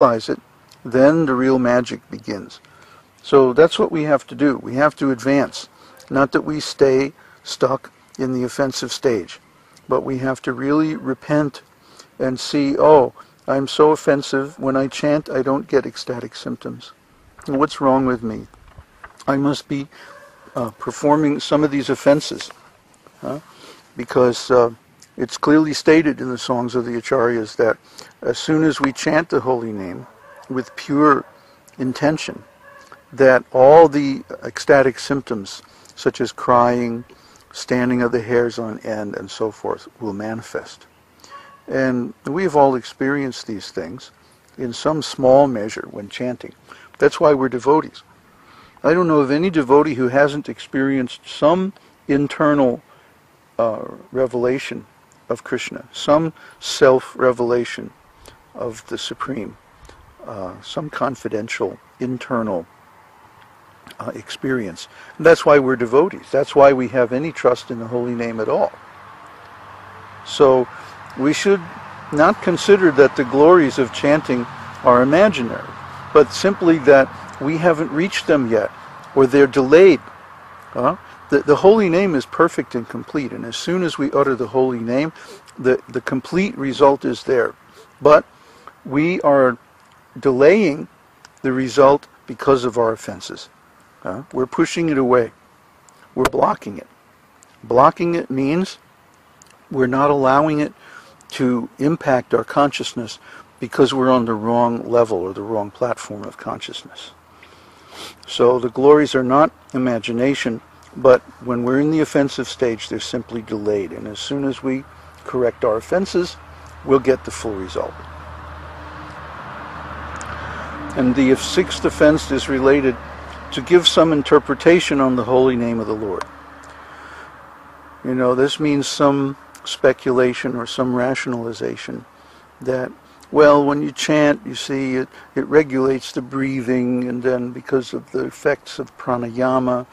realize it, then the real magic begins. So that's what we have to do. We have to advance. Not that we stay stuck in the offensive stage, but we have to really repent and see, oh, I'm so offensive. When I chant, I don't get ecstatic symptoms. And what's wrong with me? I must be performing some of these offenses, because it's clearly stated in the songs of the Acharyas that as soon as we chant the holy name with pure intention, that all the ecstatic symptoms, such as crying, standing of the hairs on end, and so forth, will manifest. And we've all experienced these things in some small measure when chanting. That's why we're devotees. I don't know of any devotee who hasn't experienced some internal revelation of Krishna, some self-revelation of the Supreme, some confidential, internal experience. And that's why we're devotees. That's why we have any trust in the holy name at all. So we should not consider that the glories of chanting are imaginary, but simply that we haven't reached them yet, or they're delayed. The holy name is perfect and complete, and as soon as we utter the holy name, the complete result is there. But we are delaying the result because of our offenses. We're pushing it away. We're blocking it. Blocking it means we're not allowing it to impact our consciousness because we're on the wrong level or the wrong platform of consciousness. So the glories are not imagination, but when we're in the offensive stage, they're simply delayed. And as soon as we correct our offenses, we'll get the full result. And the sixth offense is related to give some interpretation on the holy name of the Lord. You know, this means some speculation or some rationalization that, well, when you chant, you see, it regulates the breathing, and then because of the effects of pranayama,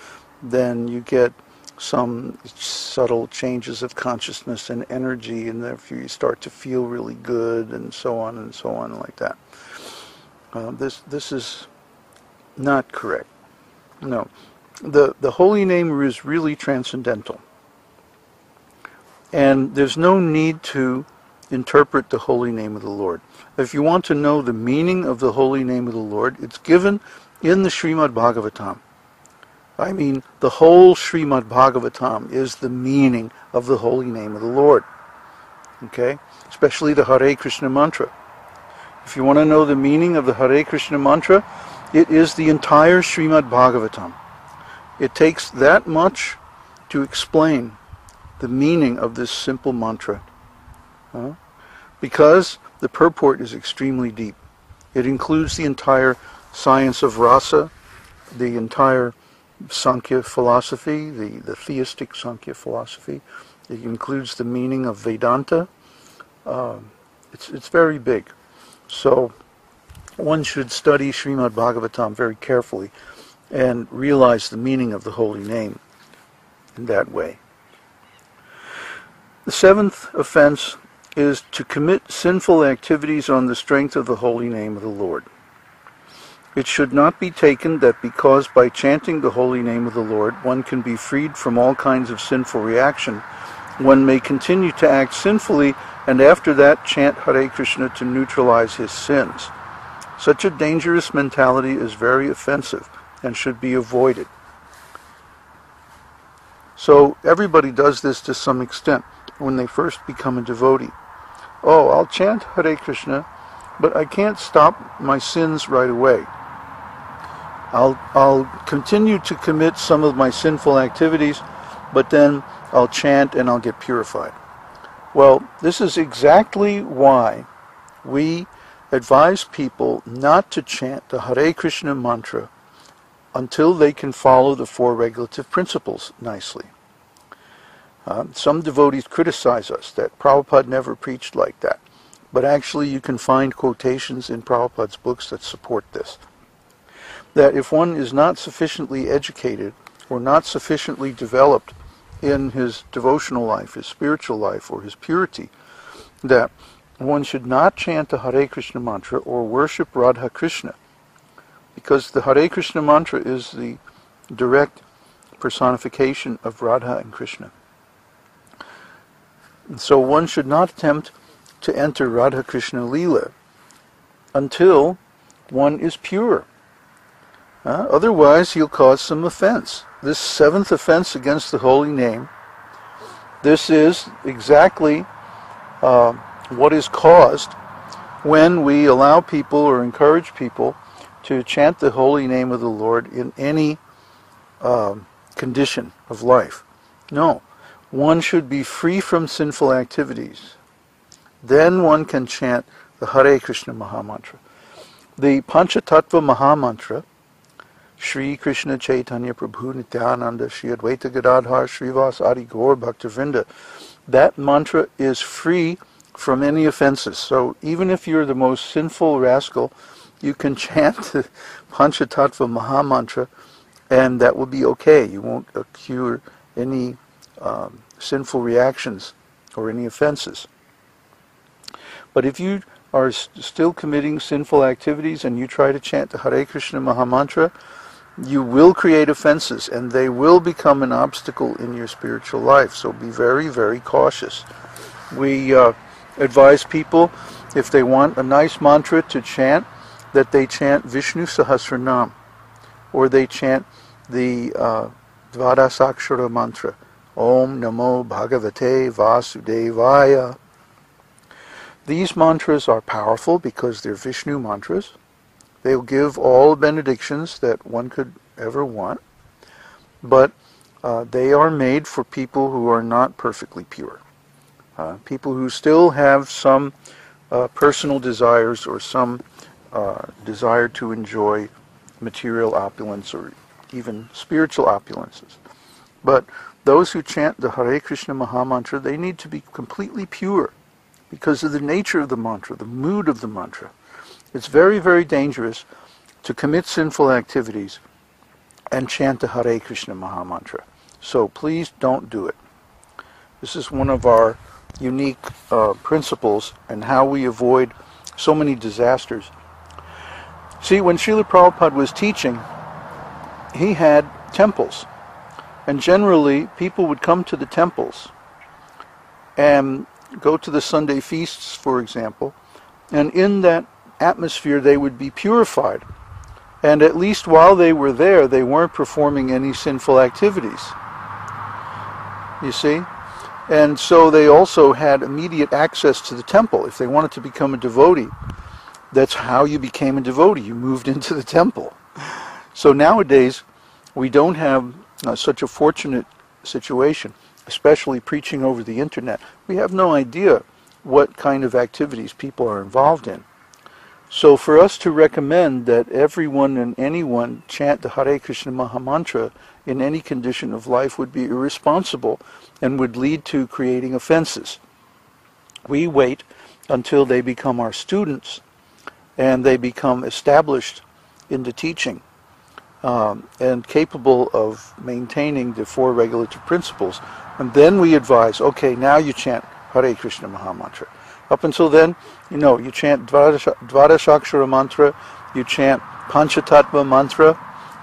then you get some subtle changes of consciousness and energy, and therefore you start to feel really good, and so on like that. This is not correct. No. The holy name is really transcendental. And there's no need to interpret the holy name of the Lord. If you want to know the meaning of the holy name of the Lord, it's given in the Śrīmad-Bhāgavatam. I mean, the whole Śrīmad-Bhāgavatam is the meaning of the holy name of the Lord. Okay? Especially the Hare Krishna mantra. If you want to know the meaning of the Hare Krishna mantra, it is the entire Śrīmad-Bhāgavatam. It takes that much to explain the meaning of this simple mantra. Because the purport is extremely deep. It includes the entire science of rasa, the entire Sankhya philosophy, the theistic Sankhya philosophy. It includes the meaning of Vedanta. It's very big. So one should study Śrīmad-Bhāgavatam very carefully and realize the meaning of the holy name in that way. The seventh offense is to commit sinful activities on the strength of the holy name of the Lord. It should not be taken that because by chanting the holy name of the Lord one can be freed from all kinds of sinful reaction, one may continue to act sinfully and after that chant Hare Krishna to neutralize his sins. Such a dangerous mentality is very offensive and should be avoided. So everybody does this to some extent when they first become a devotee. Oh, I'll chant Hare Krishna, but I can't stop my sins right away. I'll continue to commit some of my sinful activities, but then I'll chant and I'll get purified. Well, this is exactly why we advise people not to chant the Hare Krishna mantra until they can follow the four regulative principles nicely. Some devotees criticize us that Prabhupada never preached like that, but actually you can find quotations in Prabhupada's books that support this. That if one is not sufficiently educated or not sufficiently developed in his devotional life, his spiritual life, or his purity, that one should not chant the Hare Krishna mantra or worship Radha Krishna, because the Hare Krishna mantra is the direct personification of Radha and Krishna. And so one should not attempt to enter Radha Krishna Leela until one is pure. Otherwise, he'll cause some offense. This seventh offense against the holy name, this is exactly what is caused when we allow people or encourage people to chant the holy name of the Lord in any condition of life. No, one should be free from sinful activities. Then one can chant the Hare Krishna Mahamantra. The Panchatattva Mahamantra, Shri Krishna Chaitanya Prabhu Nityananda Shri Advaita Gadadhar Srivas Adi Gaur Bhaktavrinda, that mantra is free from any offenses. So even if you're the most sinful rascal, you can chant the Panchatattva Mahamantra and that will be okay. You won't occur any sinful reactions or any offenses. But if you are still committing sinful activities and you try to chant the Hare Krishna Mahamantra, you will create offenses and they will become an obstacle in your spiritual life. So be very, very cautious. We advise people, if they want a nice mantra to chant, that they chant Vishnu Sahasranam, or they chant the Dvadasakshara mantra, Om Namo Bhagavate Vasudevaya. These mantras are powerful because they're Vishnu mantras. They'll give all benedictions that one could ever want, but they are made for people who are not perfectly pure. People who still have some personal desires or some desire to enjoy material opulence or even spiritual opulences. But those who chant the Hare Krishna Mahamantra, they need to be completely pure because of the nature of the mantra, the mood of the mantra. It's very, very dangerous to commit sinful activities and chant the Hare Krishna Mahamantra. So please don't do it. This is one of our unique principles and how we avoid so many disasters. See, when Srila Prabhupada was teaching, he had temples. And generally, people would come to the temples and go to the Sunday feasts, for example, and in that atmosphere they would be purified. And at least while they were there, they weren't performing any sinful activities. You see? And so they also had immediate access to the temple. If they wanted to become a devotee, that's how you became a devotee. You moved into the temple. So nowadays, we don't have such a fortunate situation, especially preaching over the internet. We have no idea what kind of activities people are involved in. So for us to recommend that everyone and anyone chant the Hare Krishna Mahamantra in any condition of life would be irresponsible and would lead to creating offenses. We wait until they become our students and they become established in the teaching and capable of maintaining the four regulative principles. And then we advise, okay, now you chant Hare Krishna Mahamantra. Up until then, you chant Dvadashakshara mantra, you chant Panchatattva mantra,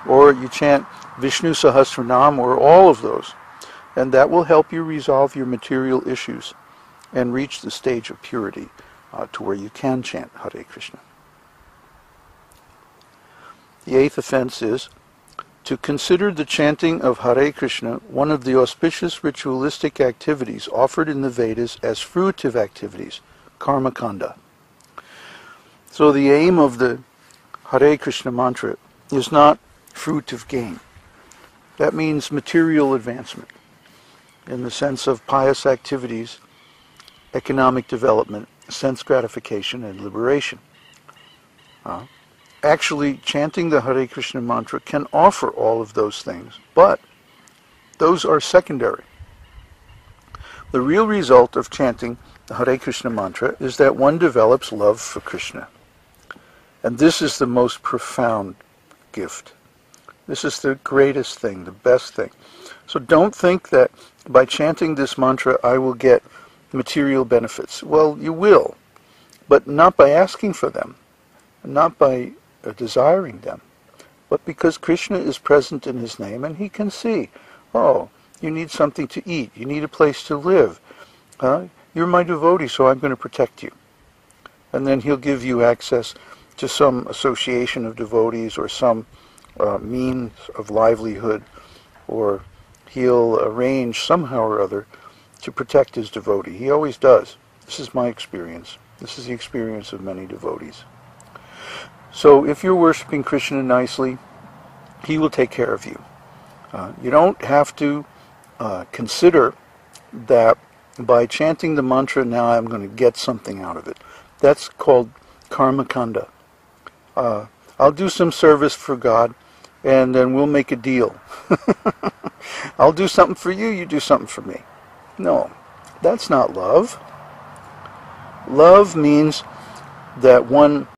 or you chant Vishnu Sahasranam, or all of those. And that will help you resolve your material issues and reach the stage of purity to where you can chant Hare Krishna. The eighth offense is to consider the chanting of Hare Krishna one of the auspicious ritualistic activities offered in the Vedas as fruitive activities, karma kanda. So the aim of the Hare Krishna mantra is not fruitive gain. That means material advancement in the sense of pious activities, economic development, sense gratification, and liberation. Actually, chanting the Hare Krishna mantra can offer all of those things, but those are secondary. The real result of chanting the Hare Krishna mantra is that one develops love for Krishna. And this is the most profound gift. This is the greatest thing, the best thing. So don't think that by chanting this mantra I will get material benefits. Well, you will. but not by asking for them, not by desiring them, but because Krishna is present in his name and he can see, oh, you need something to eat, you need a place to live. You're my devotee, so I'm going to protect you. And then he'll give you access to some association of devotees or some means of livelihood, or he'll arrange somehow or other to protect his devotee. He always does. This is my experience. This is the experience of many devotees. So if you're worshiping Krishna nicely, he will take care of you. You don't have to consider that by chanting the mantra, now I'm going to get something out of it. That's called karma kanda. I'll do some service for God, and then we'll make a deal. I'll do something for you, you do something for me. No, that's not love. Love means that one